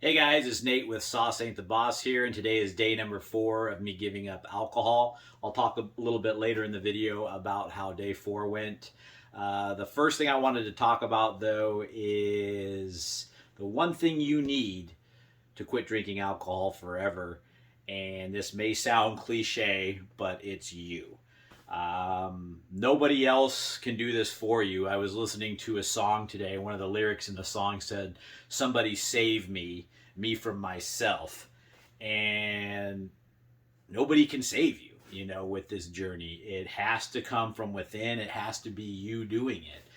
Hey guys, it's Nate with Sauce Ain't the Boss here, and today is day number 4 of me giving up alcohol. I'll talk a little bit later in the video about how day 4 went. The first thing I wanted to talk about though is the one thing you need to quit drinking alcohol forever, and this may sound cliche, but it's you. Nobody else can do this for you. I was listening to a song today. One of the lyrics in the song said, "Somebody save me, me from myself." And nobody can save you, with this journey. It has to come from within, it has to be you doing it.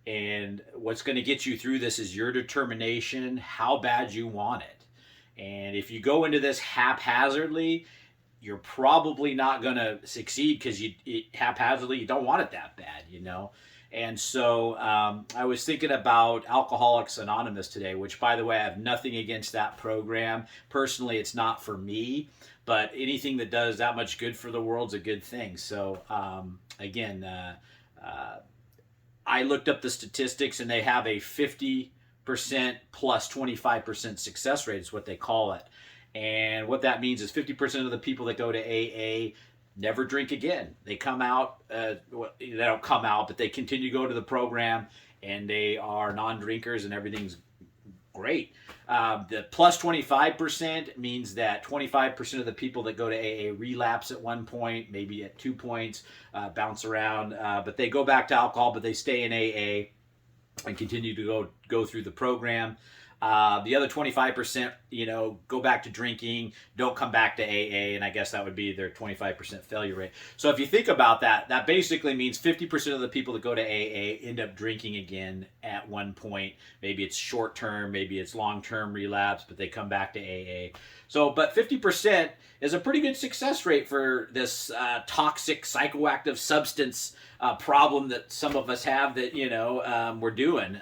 And what's going to get you through this is your determination, how bad you want it. And if you go into this haphazardly, you're probably not going to succeed because haphazardly you don't want it that bad. And so I was thinking about Alcoholics Anonymous today, which, by the way, I have nothing against that program. Personally, it's not for me, but anything that does that much good for the world's a good thing. So again, I looked up the statistics, and they have a 50% plus 25% success rate is what they call it. And what that means is 50% of the people that go to AA never drink again. They come out, they don't come out, but they continue to go to the program, and they are non-drinkers, and everything's great. The plus 25% means that 25% of the people that go to AA relapse at one point, maybe at 2 points, bounce around, but they go back to alcohol, but they stay in AA and continue to go through the program. The other 25%, go back to drinking, don't come back to AA, and I guess that would be their 25% failure rate. So if you think about that, that basically means 50% of the people that go to AA end up drinking again at one point. Maybe it's short term, maybe it's long term relapse, but they come back to AA. So, but 50% is a pretty good success rate for this toxic psychoactive substance problem that some of us have that, we're doing.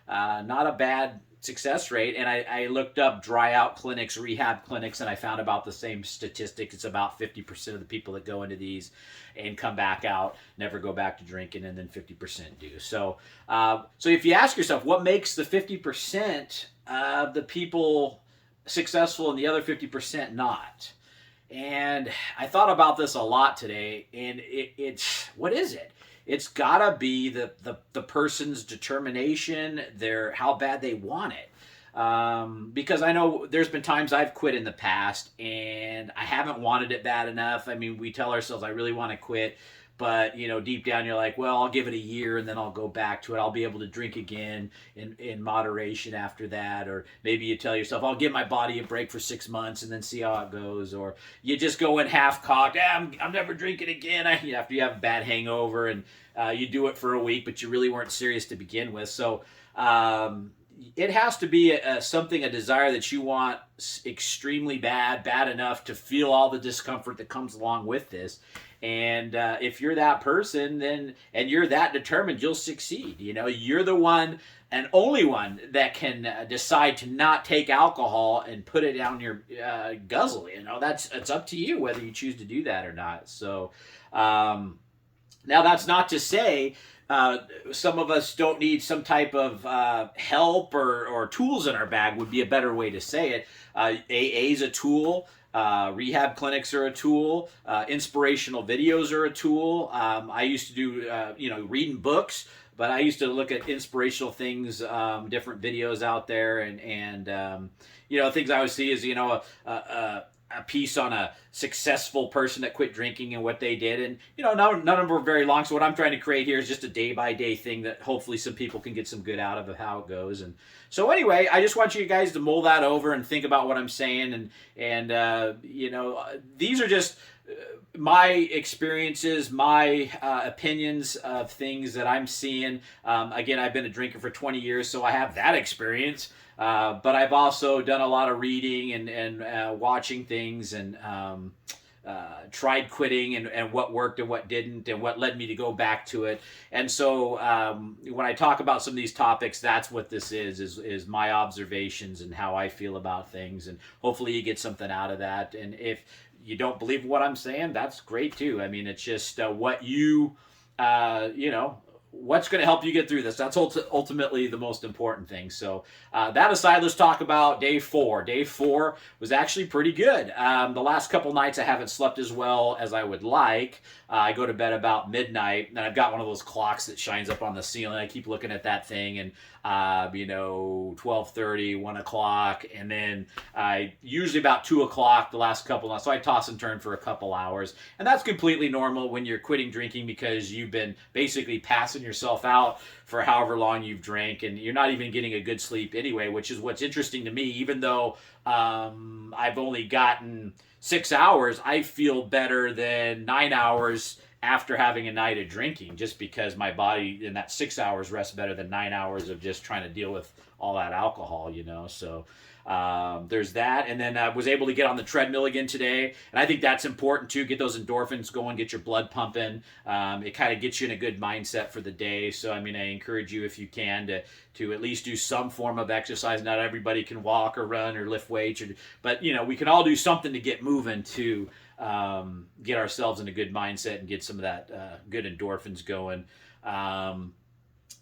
Not a bad success rate. And I looked up dry out clinics, rehab clinics, and I found about the same statistic. It's about 50% of the people that go into these and come back out, never go back to drinking, and then 50% do. So if you ask yourself, what makes the 50% of the people successful and the other 50% not? And I thought about this a lot today, and it's what is it? It's gotta be the person's determination, their how bad they want it. Because I know there's been times I've quit in the past and I haven't wanted it bad enough. I mean, we tell ourselves I really want to quit, but deep down you're like, well, I'll give it a year and then I'll go back to it. I'll be able to drink again in moderation after that. Or maybe you tell yourself, I'll give my body a break for 6 months and then see how it goes. Or you just go in half cocked, I'm never drinking again. After you have a bad hangover, and you do it for a week, but you really weren't serious to begin with. So it has to be a desire that you want extremely bad enough to feel all the discomfort that comes along with this. And if you're that person, then and you're that determined, you'll succeed. You're the one and only one that can decide to not take alcohol and put it down your guzzle. It's up to you whether you choose to do that or not. So now that's not to say some of us don't need some type of help or tools in our bag would be a better way to say it. AA is a tool. Rehab clinics are a tool. Inspirational videos are a tool. I used to do, reading books, but I used to look at inspirational things, different videos out there, and things I would see is, a piece on a successful person that quit drinking and what they did, and none of them were very long. So what I'm trying to create here is just a day by day thing that hopefully some people can get some good out of how it goes. And so anyway, I just want you guys to mull that over and think about what I'm saying, and these are just my experiences, my opinions of things that I'm seeing. Again, I've been a drinker for 20 years, so I have that experience. But I've also done a lot of reading and watching things, and tried quitting, and what worked and what didn't, and what led me to go back to it. And so when I talk about some of these topics, that's what this is my observations and how I feel about things. And hopefully you get something out of that. And if you don't believe what I'm saying, that's great too. I mean, it's just what you what's going to help you get through this? That's ultimately the most important thing. So that aside, let's talk about day 4. Day 4 was actually pretty good. The last couple nights I haven't slept as well as I would like. I go to bed about midnight, and I've got one of those clocks that shines up on the ceiling. I keep looking at that thing, and 12:30, 1 o'clock, and then usually about 2 o'clock the last couple nights. So I toss and turn for a couple hours, and that's completely normal when you're quitting drinking because you've been basically passing yourself out for however long you've drank, and you're not even getting a good sleep anyway, which is what's interesting to me. Even though I've only gotten 6 hours, I feel better than 9 hours after having a night of drinking, just because my body in that 6 hours rests better than 9 hours of just trying to deal with all that alcohol, So there's that. And then I was able to get on the treadmill again today. And I think that's important too. Get those endorphins going, get your blood pumping. It kind of gets you in a good mindset for the day. So, I encourage you if you can to at least do some form of exercise. Not everybody can walk or run or lift weights, but we can all do something to get moving to get ourselves in a good mindset and get some of that good endorphins going.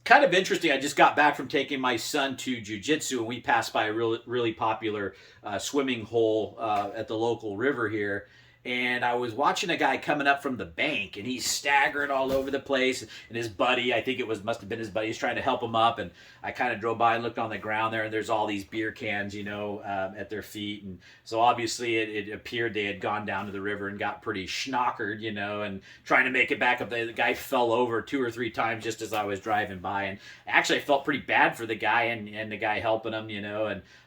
Kind of interesting. I just got back from taking my son to jiu-jitsu, and we passed by a really popular swimming hole at the local river here. And I was watching a guy coming up from the bank, and he's staggering all over the place. And his buddy, I think must have been his buddy, he's trying to help him up. And I kind of drove by and looked on the ground there, and there's all these beer cans, at their feet. And so obviously it appeared they had gone down to the river and got pretty schnockered, and trying to make it back up. The guy fell over 2 or 3 times just as I was driving by. And actually I felt pretty bad for the guy and the guy helping him,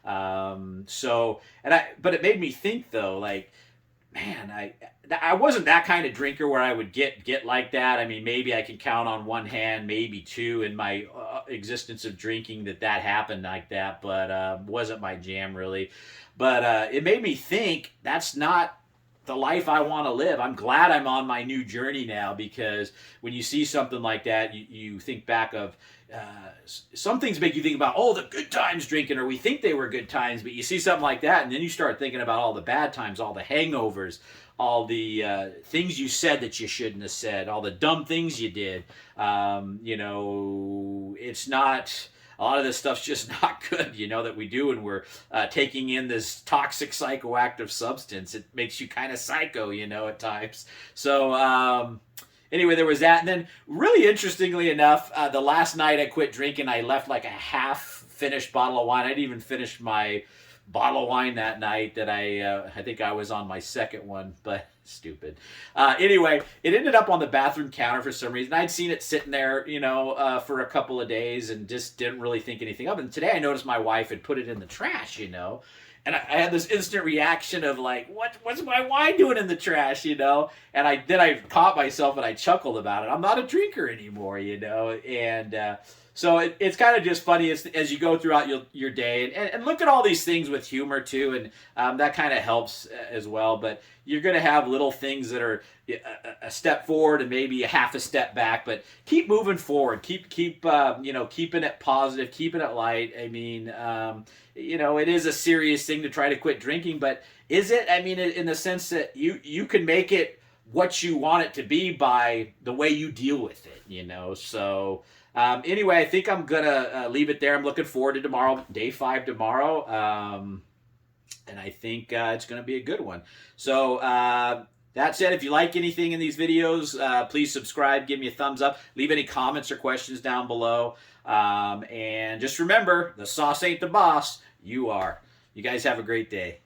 but it made me think though, like, man, I wasn't that kind of drinker where I would get like that. Maybe I can count on one hand, maybe 2 in my existence of drinking that happened like that, but wasn't my jam really. But it made me think that's not the life I want to live. I'm glad I'm on my new journey now, because when you see something like that, you think back of some things make you think about, the good times drinking, or we think they were good times, but you see something like that, and then you start thinking about all the bad times, all the hangovers, all the things you said that you shouldn't have said, all the dumb things you did. It's not... A lot of this stuff's just not good, that we do, and we're taking in this toxic psychoactive substance. It makes you kind of psycho, at times. So, anyway, there was that. And then, really interestingly enough, the last night I quit drinking, I left like a half-finished bottle of wine. I didn't even finish my bottle of wine that night that I think I was on my second one, but stupid. Anyway, it ended up on the bathroom counter for some reason. I'd seen it sitting there, for a couple of days and just didn't really think anything of it. And today I noticed my wife had put it in the trash, and I had this instant reaction of like, what's my wine doing in the trash, And I caught myself and I chuckled about it. I'm not a drinker anymore, and so it's kind of just funny as you go throughout your day and look at all these things with humor too, and that kind of helps as well. But you're going to have little things that are a step forward and maybe a half a step back, but keep moving forward. Keep keeping it positive, keeping it light. It is a serious thing to try to quit drinking, but is it? In the sense that you can make it what you want it to be by the way you deal with it, So anyway, I think I'm going to leave it there. I'm looking forward to tomorrow, day 5 tomorrow. And I think it's going to be a good one. So that said, if you like anything in these videos, please subscribe, give me a thumbs up, leave any comments or questions down below. And just remember, the sauce ain't the boss. You are. You guys have a great day.